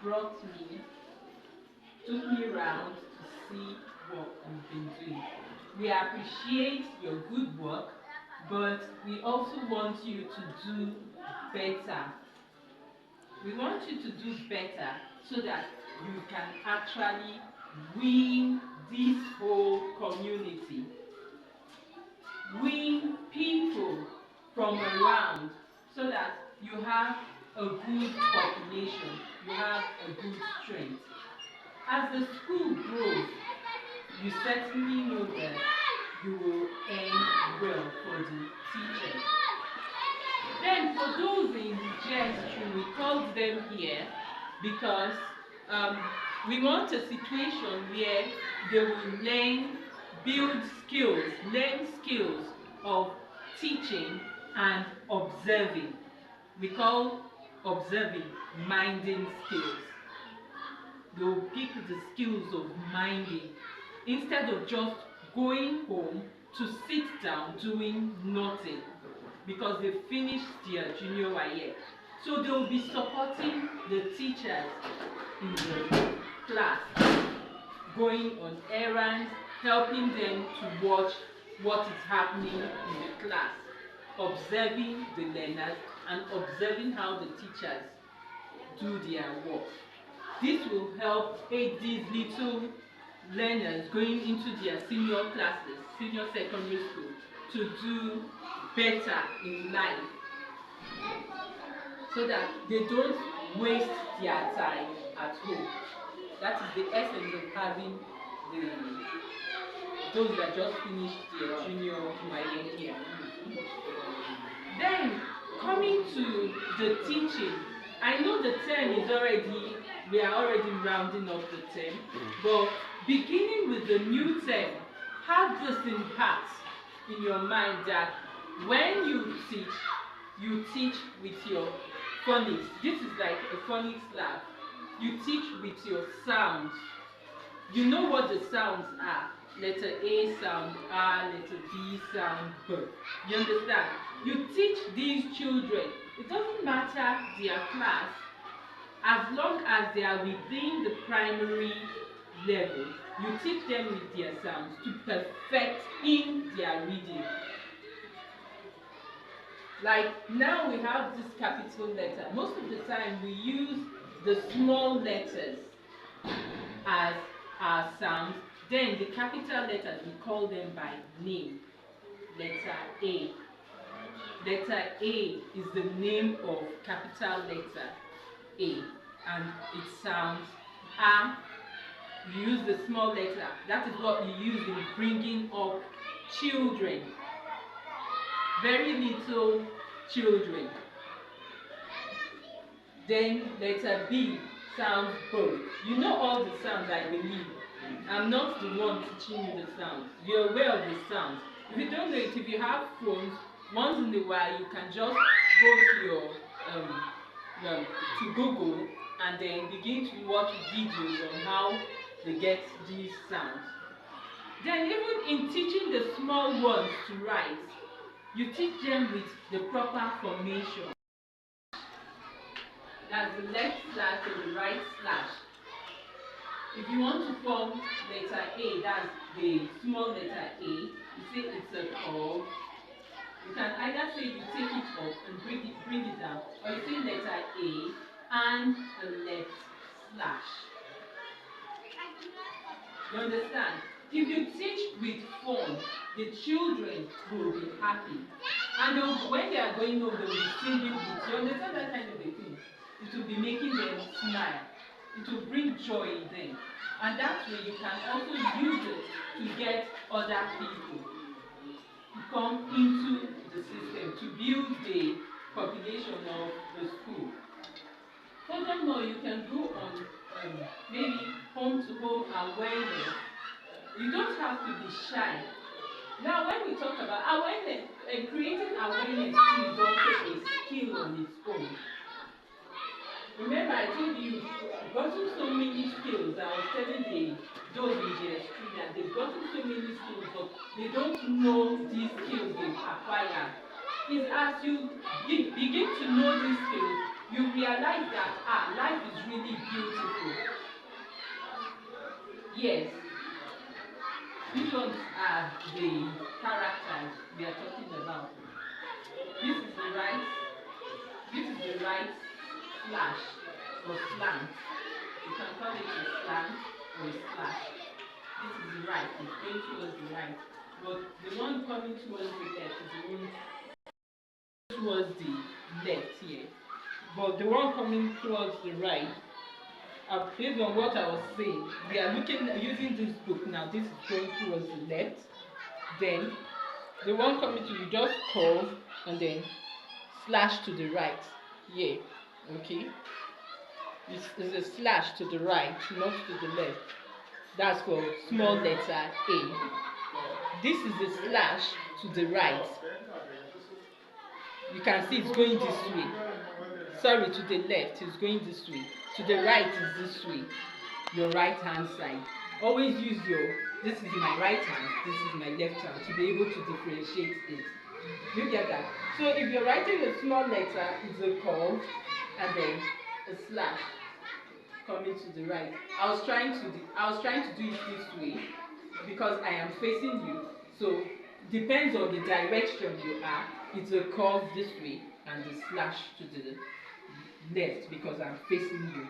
brought me, took me around to see what you've been doing. We appreciate your good work, but we also want you to do better. We want you to do better so that you can actually win this whole community, win people from around, so that you have a good population, you have a good strength. As the school grows, you certainly know that you will earn well for the teachers. Then for those in GS3, we called them here because um, we want a situation where they will learn skills of teaching and observing. We call observing minding skills. They will pick the skills of minding instead of just going home to sit down doing nothing because they finished their junior year. So they will be supporting the teachers in the class, going on errands, helping them to watch what is happening in the class, observing the learners and observing how the teachers do their work. This will help aid these little learners going into their senior classes, senior secondary school, to do better in life, so that they don't waste their time at home. That is the essence of having those that just finished their junior year. Then coming to the teaching, I know the term is already, we are already rounding up the term, but beginning with the new term, have this in heart, in your mind, that when you teach with your phonics. This is like a phonics lab. You teach with your sounds. You know what the sounds are. Letter A sound R, letter B sound B. You understand? You teach these children. It doesn't matter their class, as long as they are within the primary level. You teach them with their sounds to perfect in their reading. Like now we have this capital letter. Most of the time we use the small letters as our sounds. Then the capital letters, we call them by name. Letter A. Letter A is the name of capital letter A, and it sounds A. You use the small letter. That is what you use in bringing up children. Very little children. Then letter B sounds B. You know all the sounds, I believe. I'm not the one teaching you the sounds. You're aware of the sounds. If you don't know it, if you have phones, once in a while you can just go to your to Google and then begin to watch videos on how they get these sounds. Then even in teaching the small ones to write, you teach them with the proper formation. That's the left slash or the right slash. If you want to form letter A, that's the small letter A, you say it's a curve. You can either say you take it up and bring it down, or you say letter A and the left slash. You understand? If you teach with fun, the children will be happy. And when they are going home, they will be singing it. You understand that kind of a thing? It will be making them smile. It will bring joy in them. And that way you can also use it to get other people to come into the system, to build the population of the school. Furthermore, you can go on maybe home-to-home awareness. You don't have to be shy. Now, when we talk about awareness, creating awareness is also a skill on its own. Remember, I told you, I've gotten so many skills. I was telling those in GS3 that they've gotten so many skills, but they don't know these skills they've acquired. It's as you begin to know these skills, you realize that life is really beautiful. Yes, these ones are the characters we are talking about. This is the right, this is the right slash or slant. You can call it a slant or a slash. This is the right, it's going towards the right. But the one coming towards the left is the one towards the left here. But the one coming towards the right, based on what I was saying, we are using this book now. This is going towards the left. Then the one coming to you just curve and then slash to the right. Yeah, okay. It's a slash to the right, not to the left. That's for small letter A. This is a slash to the right. You can see it's going this way. Sorry, to the left, it's going this way. To the right is this way. Your right hand side. Always use this is my right hand, this is my left hand, to be able to differentiate it. You get that? So if you're writing a small letter, it's a curve and then a slash coming to the right. I was trying to do it this way because I am facing you. So depends on the direction you are. It's a curve this way and the slash to the left because I'm facing you.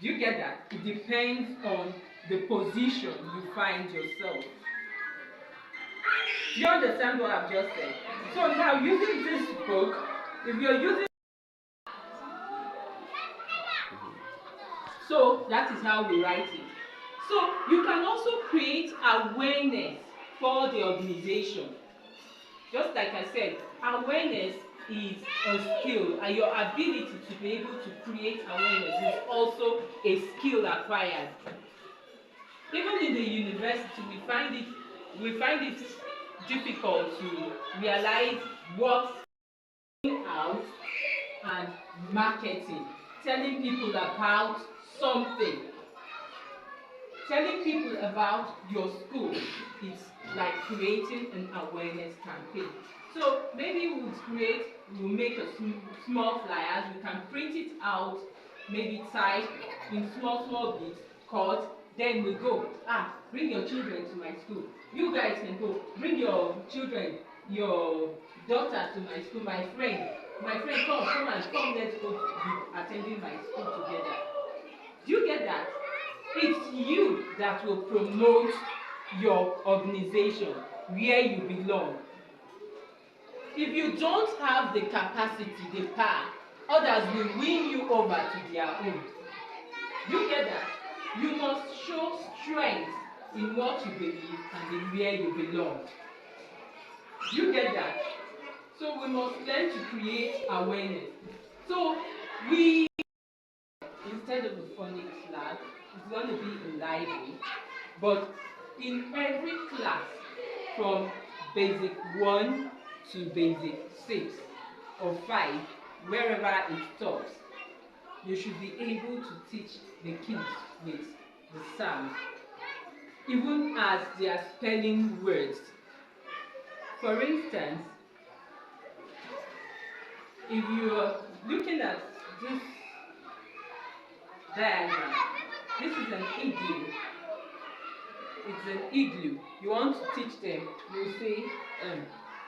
Do you get that? It depends on the position you find yourself. Do you understand what I've just said? So now using this book, if you're using, so that is how we write it. So you can also create awareness for the organization. Just like I said, awareness is a skill, and your ability to be able to create awareness is also a skill acquired. Even in the university, we find it difficult to realize what's out and marketing, telling people about something, telling people about your school. It's like creating an awareness campaign. So maybe we'll make a small flyers, we can print it out, maybe type in small bits, cut, then we go, bring your children to my school. You guys can go, bring your children, your daughter to my school, my friend, come, let's go be attending my school together. Do you get that? It's you that will promote your organization where you belong. If you don't have the capacity, the power, others will win you over to their own. You get that? You must show strength in what you believe and in where you belong. You get that? So we must learn to create awareness. So instead of a phonics lab, it's going to be a library, but in every class from basic 1 to basic 6 or 5, wherever it stops, you should be able to teach the kids with the sound, even as they are spelling words. For instance, if you are looking at this diagram, this is an igloo. It's an igloo. You want to teach them, you say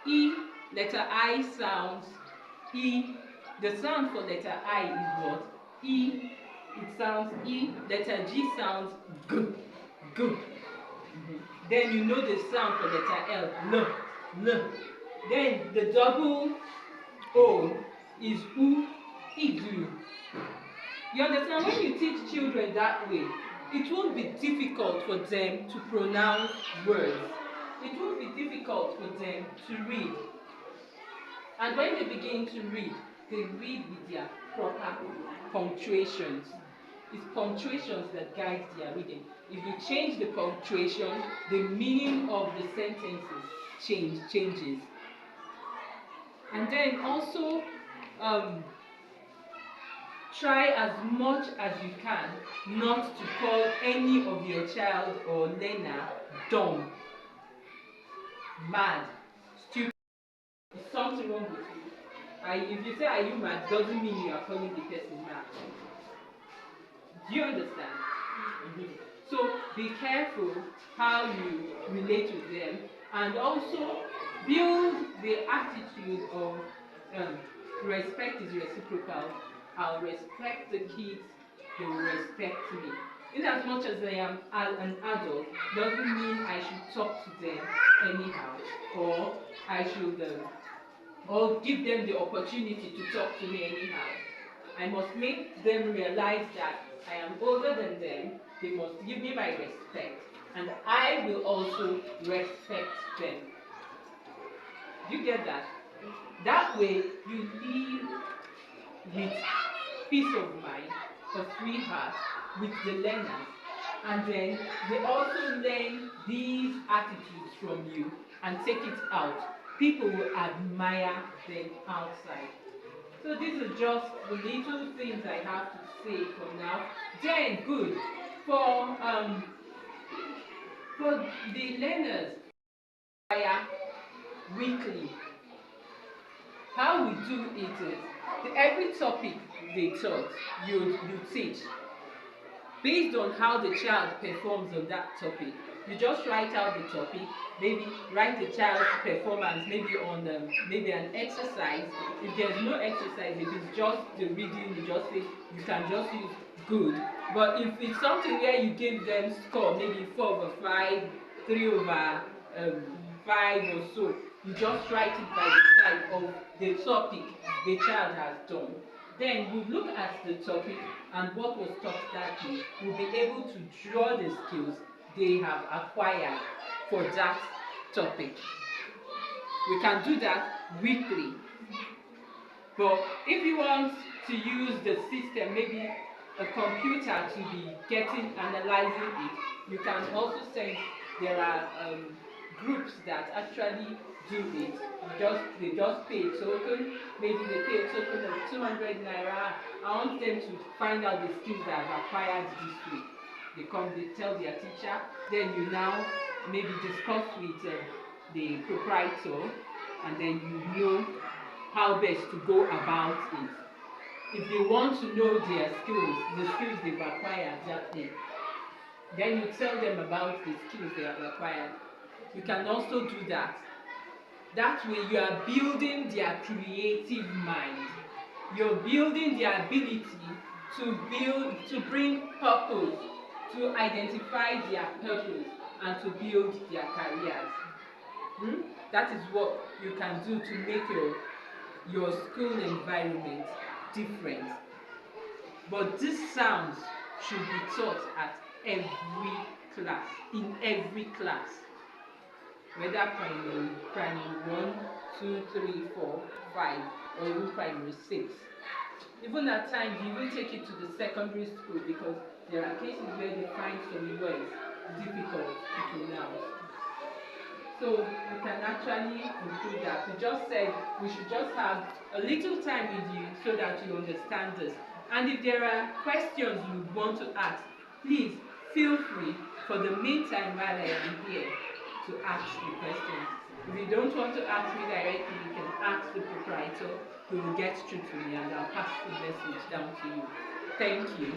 E, letter I sounds E. The sound for letter I is what? E. It sounds E. Letter G sounds G. G. Then you know the sound for letter L. L. L. Then the double O is U. Igloo. You understand? When you teach children that way, it won't be difficult for them to pronounce words. It won't be difficult for them to read. And when they begin to read, they read with their proper punctuations. It's punctuations that guide their reading. If you change the punctuation, the meaning of the sentences changes. And then also, try as much as you can not to call any of your child or learner dumb, mad, stupid. There's something wrong with you. If you say are you mad, doesn't mean you are calling the person mad. Do you understand? Mhm. So be careful how you relate with them, and also build the attitude of um, respect is reciprocal. I'll respect the kids, they will respect me. In as much as I am an adult, doesn't mean I should talk to them anyhow, or I should or give them the opportunity to talk to me anyhow. I must make them realize that I am older than them, they must give me my respect, and I will also respect them. Do you get that? That way, you live with peace of mind, a free heart with the learners, and then they also learn these attitudes from you and take it out. People will admire them outside. So these are just the little things I have to say for now. Then good for the learners via weekly. How we do it is every topic they taught you teach based on how the child performs on that topic. You just write out the topic, maybe write the child's performance, maybe on maybe an exercise. If there's no exercise, if it's just the reading, you just say you can just use good. But if it's something where you give them score, maybe 4/5, 3/5 or so, you just write it by the side of the topic the child has done. Then we look at the topic and what was taught that day. We'll be able to draw the skills they have acquired for that topic. We can do that weekly. But if you want to use the system, maybe a computer to be analyzing it, you can also send, there are groups that actually do it. They just pay a token, maybe they pay a token of 200 naira. I want them to find out the skills that I've acquired this week. They come, they tell their teacher, then you now maybe discuss with the proprietor, and then you know how best to go about it. If they want to know their skills, the skills they've acquired that day, then you tell them about the skills they have acquired. You can also do that. That way you are building their creative mind. You're building their ability to bring purpose, to identify their purpose, and to build their careers. That is what you can do to make your school environment different. But these sounds should be taught at every class, in every class, whether primary 1, 2, 3, 4, 5, or even primary 6. Even at times, you even take it to the secondary school, because there are cases where they find some words difficult to pronounce. So we can actually include that. We just said we should just have a little time with you so that you understand this. And if there are questions you want to ask, please feel free for the meantime while I am here to ask the questions. If you don't want to ask me directly, you can ask the proprietor, who will get through to me, and I'll pass the message down to you. Thank you.